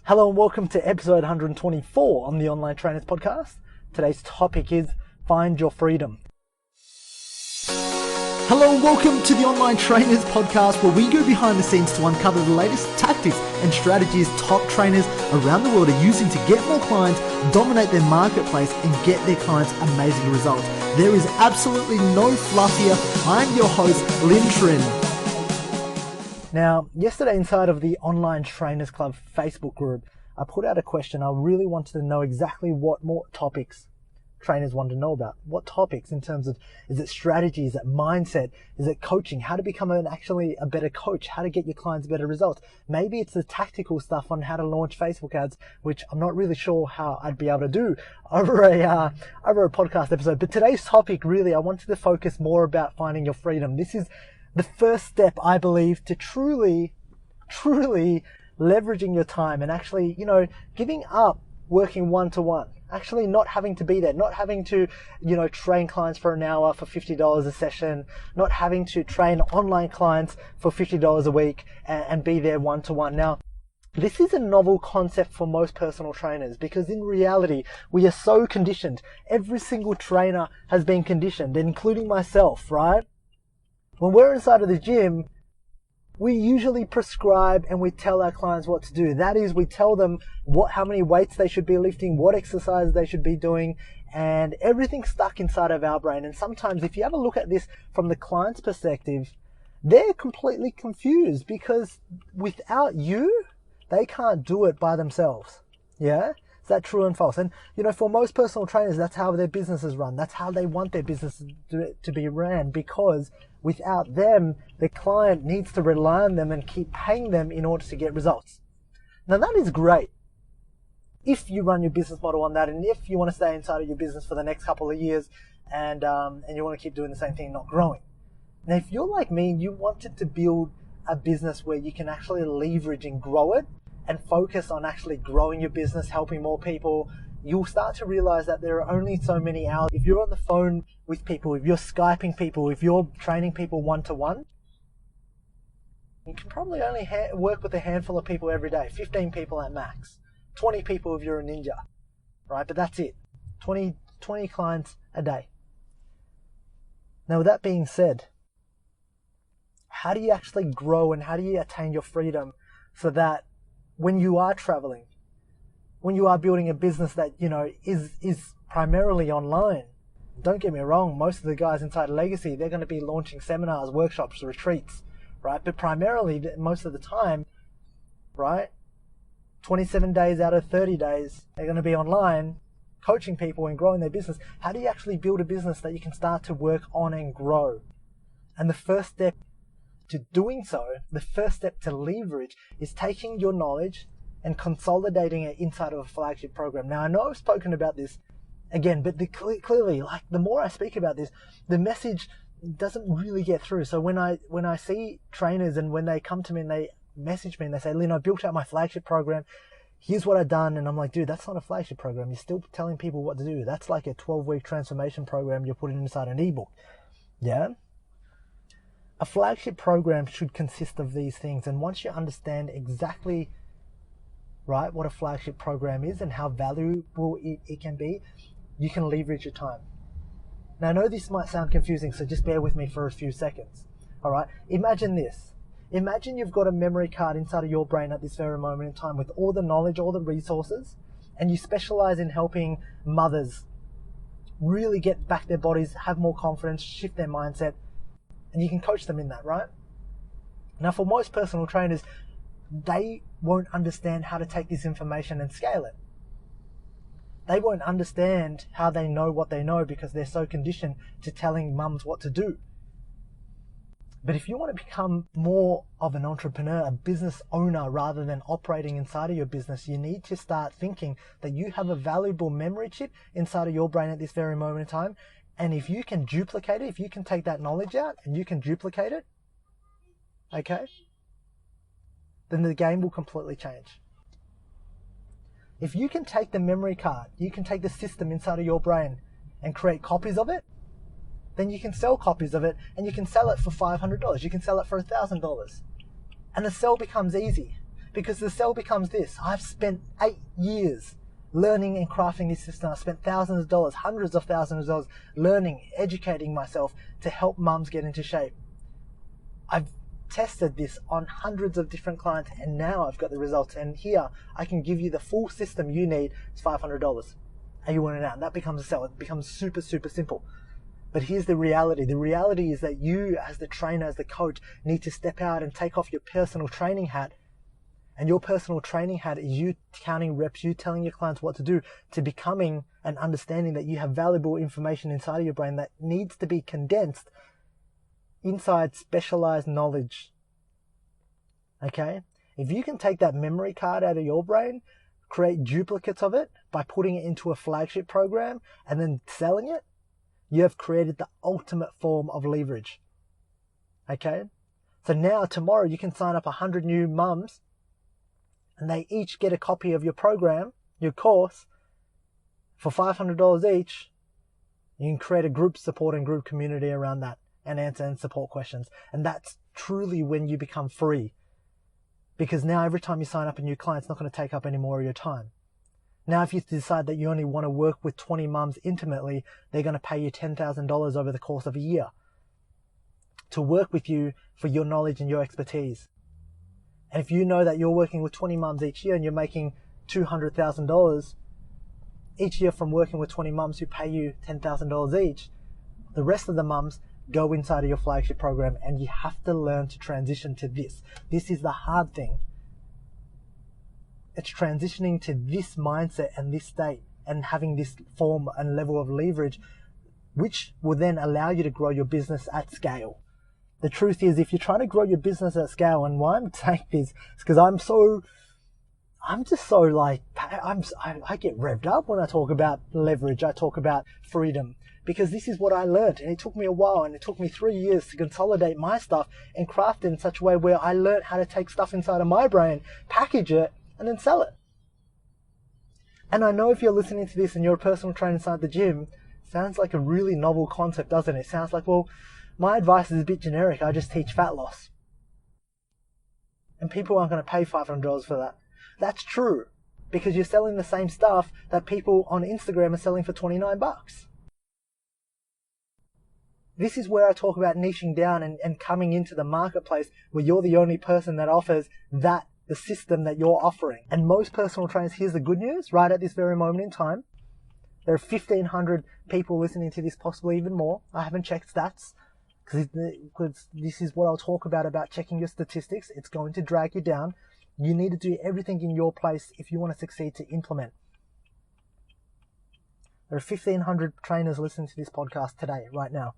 Hello and welcome to episode 124 on the Online Trainers Podcast. Today's topic is Find Your Freedom. Hello and welcome to the Online Trainers Podcast, where we go behind the scenes to uncover the latest tactics and strategies top trainers around the world are using to get more clients, dominate their marketplace, and get their clients amazing results. There is absolutely no fluff here. I'm your host, Lynn Trin. Now, yesterday inside of the Online Trainers Club Facebook group, I put out a question. I really wanted to know exactly what more topics trainers want to know about. What topics in terms of, is it strategy, is it mindset, is it coaching, how to become actually a better coach, how to get your clients better results. Maybe it's the tactical stuff on how to launch Facebook ads, which I'm not really sure how I'd be able to do over a podcast episode. But today's topic, really, I wanted to focus more about finding your freedom. This is the first step, I believe, to truly leveraging your time and actually, giving up working one-to-one, actually not having to be there, not having to, train clients for an hour for $50 a session, not having to train online clients for $50 a week and be there one-to-one. Now, this is a novel concept for most personal trainers because in reality, we are so conditioned. Every single trainer has been conditioned, including myself, right? When we're inside of the gym, we usually prescribe and we tell our clients what to do. That is, we tell them how many weights they should be lifting, what exercises they should be doing, and everything's stuck inside of our brain. And sometimes if you have a look at this from the client's perspective, they're completely confused because without you, they can't do it by themselves. Yeah? Is that true and false? And, for most personal trainers, that's how their businesses run. That's how they want their business to be ran, because without them, the client needs to rely on them and keep paying them in order to get results. Now, that is great if you run your business model on that, and if you want to stay inside of your business for the next couple of years and you want to keep doing the same thing, not growing. Now, if you're like me, you wanted to build a business where you can actually leverage and grow it, and focus on actually growing your business, helping more people, you'll start to realize that there are only so many hours. If you're on the phone with people, if you're Skyping people, if you're training people one-to-one, you can probably only work with a handful of people every day, 15 people at max, 20 people if you're a ninja, right? But that's it, 20 clients a day. Now, with that being said, how do you actually grow and how do you attain your freedom so that when you are traveling, when you are building a business that, is primarily online? Don't get me wrong, most of the guys inside Legacy, they're going to be launching seminars, workshops, retreats, right? But primarily, most of the time, right, 27 days out of 30 days, they're going to be online, coaching people and growing their business. How do you actually build a business that you can start to work on and grow? And the first step to doing so, the first step to leverage, is taking your knowledge and consolidating it inside of a flagship program. Now, I know I've spoken about this again, but clearly, the more I speak about this, the message doesn't really get through. So when I see trainers and when they come to me and they message me and they say, Lynn, I built out my flagship program, here's what I've done. And I'm like, dude, that's not a flagship program. You're still telling people what to do. That's like a 12-week transformation program you're putting inside an ebook. Yeah? A flagship program should consist of these things. And once you understand exactly, right, what a flagship program is and how valuable it can be, you can leverage your time. Now, I know this might sound confusing, so just bear with me for a few seconds. All right? Imagine this. Imagine you've got a memory card inside of your brain at this very moment in time with all the knowledge, all the resources, and you specialize in helping mothers really get back their bodies, have more confidence, shift their mindset, and you can coach them in that, right? Now, for most personal trainers, they won't understand how to take this information and scale it. They won't understand how they know what they know because they're so conditioned to telling mums what to do. But if you want to become more of an entrepreneur, a business owner, rather than operating inside of your business, you need to start thinking that you have a valuable memory chip inside of your brain at this very moment in time. And if you can duplicate it, if you can take that knowledge out and you can duplicate it, okay, then the game will completely change. If you can take the memory card, you can take the system inside of your brain and create copies of it, then you can sell copies of it and you can sell it for $500. You can sell it for $1,000. And the sell becomes easy Because the sell becomes this: I've spent 8 years learning and crafting this system. I've spent thousands of dollars, hundreds of thousands of dollars learning, educating myself to help mums get into shape. I've tested this on hundreds of different clients, and now I've got the results. And here I can give you the full system you need. It's $500. And you want it out. And that becomes a sell. It becomes super, super simple. But here's the reality. The reality is that you, as the trainer, as the coach, need to step out and take off your personal training hat. And your personal training hat is you counting reps, you telling your clients what to do, to becoming and understanding that you have valuable information inside of your brain that needs to be condensed inside specialized knowledge. Okay? If you can take that memory card out of your brain, create duplicates of it by putting it into a flagship program and then selling it, you have created the ultimate form of leverage. Okay? So now, tomorrow, you can sign up 100 new mums and they each get a copy of your program, your course, for $500 each. You can create a group support and group community around that and answer and support questions. And that's truly when you become free. Because now every time you sign up a new client, it's not going to take up any more of your time. Now, if you decide that you only want to work with 20 mums intimately, they're going to pay you $10,000 over the course of a year to work with you for your knowledge and your expertise. And if you know that you're working with 20 mums each year and you're making $200,000 each year from working with 20 mums who pay you $10,000 each, the rest of the mums go inside of your flagship program, and you have to learn to transition to this. This is the hard thing. It's transitioning to this mindset and this state and having this form and level of leverage, which will then allow you to grow your business at scale. The truth is, if you're trying to grow your business at scale, and why I'm saying this is because I get revved up when I talk about leverage. I talk about freedom, because this is what I learned, and it took me a while, and it took me 3 years to consolidate my stuff and craft it in such a way where I learned how to take stuff inside of my brain, package it, and then sell it. And I know if you're listening to this and you're a personal trainer inside the gym, sounds like a really novel concept, doesn't it? It sounds like, well, my advice is a bit generic. I just teach fat loss. And people aren't going to pay $500 for that. That's true, because you're selling the same stuff that people on Instagram are selling for $29. This is where I talk about niching down and coming into the marketplace where you're the only person that offers the system that you're offering. And most personal trainers, here's the good news, right at this very moment in time, there are 1,500 people listening to this, possibly even more. I haven't checked stats, because this is what I'll talk about checking your statistics. It's going to drag you down. You need to do everything in your place if you want to succeed to implement. There are 1,500 trainers listening to this podcast today, right now.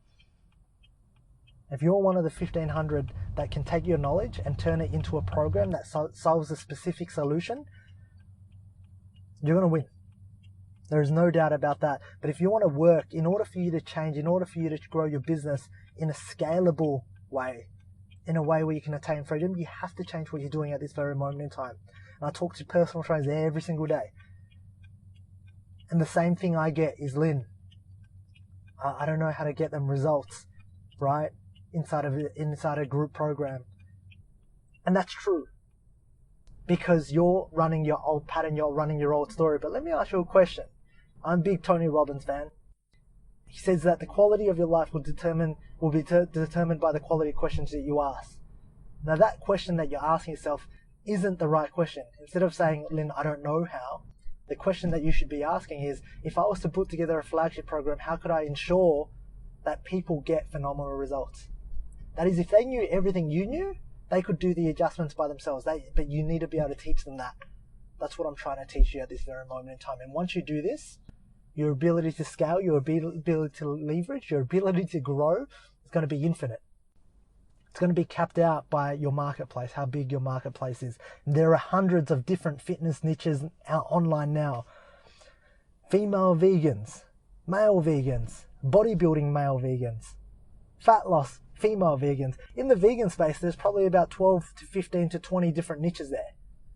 If you're one of the 1,500 that can take your knowledge and turn it into a program that solves a specific solution, you're going to win. There is no doubt about that. But if you want to work, in order for you to change, in order for you to grow your business in a scalable way, in a way where you can attain freedom, you have to change what you're doing at this very moment in time. And I talk to personal trainers every single day. And the same thing I get is, Lynn, I don't know how to get them results, right? Inside a group program. And that's true, because you're running your old pattern, you're running your old story. But let me ask you a question. I'm a big Tony Robbins fan. He says that the quality of your life will be determined by the quality of questions that you ask. Now, that question that you're asking yourself isn't the right question. Instead of saying, Lynn, I don't know how, the question that you should be asking is, if I was to put together a flagship program, how could I ensure that people get phenomenal results? That is, if they knew everything you knew, they could do the adjustments by themselves. But you need to be able to teach them that. That's what I'm trying to teach you at this very moment in time. And once you do this, your ability to scale, your ability to leverage, your ability to grow is going to be infinite. It's going to be capped out by your marketplace, how big your marketplace is. And there are hundreds of different fitness niches out online now. Female vegans, male vegans, bodybuilding male vegans, fat loss female vegans. In the vegan space, there's probably about 12 to 15 to 20 different niches there,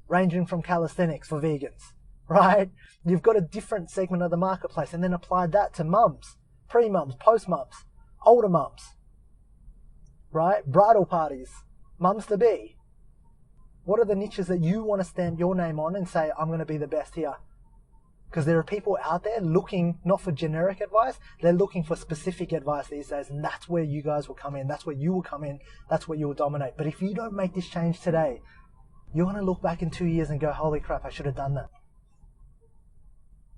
ranging from calisthenics for vegans, right? You've got a different segment of the marketplace, and then apply that to mums, pre-mums, post-mums, older mums, right? Bridal parties, mums to be. What are the niches that you want to stamp your name on and say, I'm going to be the best here? Because there are people out there looking not for generic advice, they're looking for specific advice these days, and that's where you guys will come in, that's where you will come in, that's where you will dominate. But if you don't make this change today, you're going to look back in 2 years and go, holy crap, I should have done that.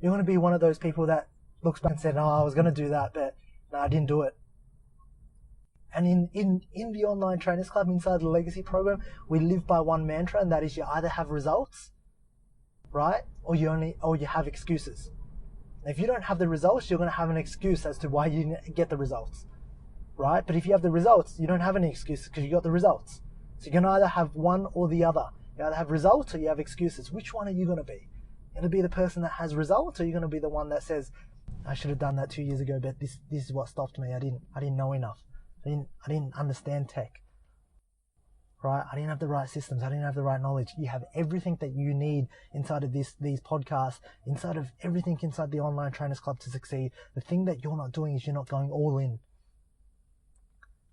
You're going to be one of those people that looks back and said, oh, I was going to do that, but no, I didn't do it. And in the Online Trainers Club, inside the Legacy program, we live by one mantra, and that is you either have results, right? Or you have excuses. If you don't have the results, you're going to have an excuse as to why you didn't get the results, right? But if you have the results, you don't have any excuses because you got the results. So you're going to either have one or the other. You either have results or you have excuses. Which one are you going to be? You're going to be the person that has results, or you're going to be the one that says, I should have done that 2 years ago, but this is what stopped me. I didn't know enough. I didn't understand tech, right? I didn't have the right systems. I didn't have the right knowledge. You have everything that you need inside of these podcasts, inside of everything inside the Online Trainers Club to succeed. The thing that you're not doing is you're not going all in.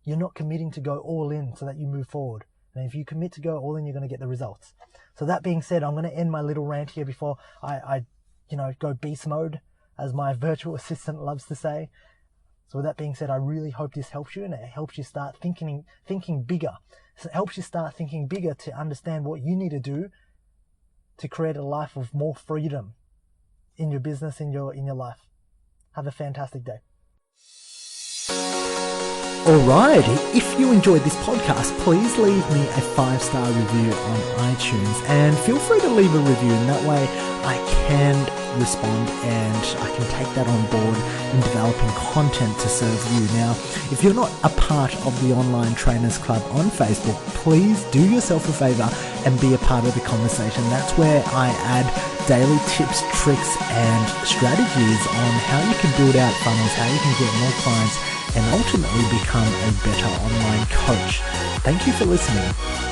You're not committing to go all in so that you move forward. And if you commit to go all in, you're going to get the results. So that being said, I'm going to end my little rant here before I go beast mode, as my virtual assistant loves to say. So with that being said, I really hope this helps you, and it helps you start thinking bigger. So it helps you start thinking bigger to understand what you need to do to create a life of more freedom in your business, in your life. Have a fantastic day. Alright, if you enjoyed this podcast, please leave me a 5-star review on iTunes, and feel free to leave a review, and that way I can respond and I can take that on board in developing content to serve you. Now, if you're not a part of the Online Trainers Club on Facebook, please do yourself a favor and be a part of the conversation. That's where I add daily tips, tricks and strategies on how you can build out funnels, how you can get more clients, and ultimately become a better online coach. Thank you for listening.